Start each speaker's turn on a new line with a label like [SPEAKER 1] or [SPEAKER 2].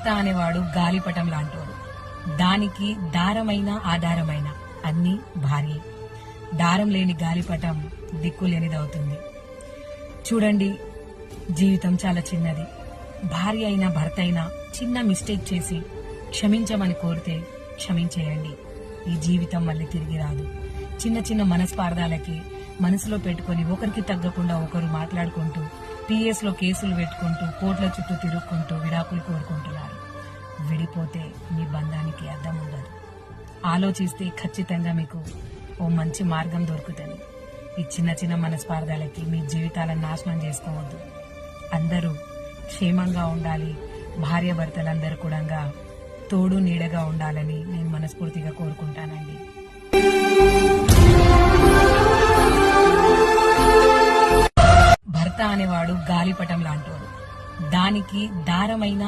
[SPEAKER 1] భర్త అనేవాడు గాలిపటం లాంటోడు. దానికి దారమైన ఆధారమైన అన్ని భార్య. దారం లేని గాలిపటం దిక్కులేనిదవుతుంది. చూడండి, జీవితం చాలా చిన్నది. భార్య అయినా భర్త అయినా చిన్న మిస్టేక్ చేసి క్షమించమని కోరితే క్షమించేయండి. ఈ జీవితం మళ్ళీ తిరిగి రాదు. చిన్న చిన్న మనస్పార్థాలకి మనసులో పెట్టుకుని ఒకరికి తగ్గకుండా ఒకరు మాట్లాడుకుంటూ PS లో కేసులు పెట్టుకుంటూ కోర్టుల చుట్టూ తిరుగుకుంటూ విడాకులు కోరుకుంటున్నారు. విడిపోతే మీ బంధానికి అర్థం ఉండదు. ఆలోచిస్తే ఖచ్చితంగా మీకు ఓ మంచి మార్గం దొరుకుతుంది. ఈ చిన్న చిన్న మనస్పార్థాలకి మీ జీవితాలను నాశనం చేసుకోవద్దు. అందరూ క్షేమంగా ఉండాలి. భార్య భర్తలందరూ కూడా తోడు నీడగా ఉండాలని నేను మనస్ఫూర్తిగా కోరుకుంటానండి. భర్త అనేవాడు గాలిపటం లాంటోడు. దానికి దారమైన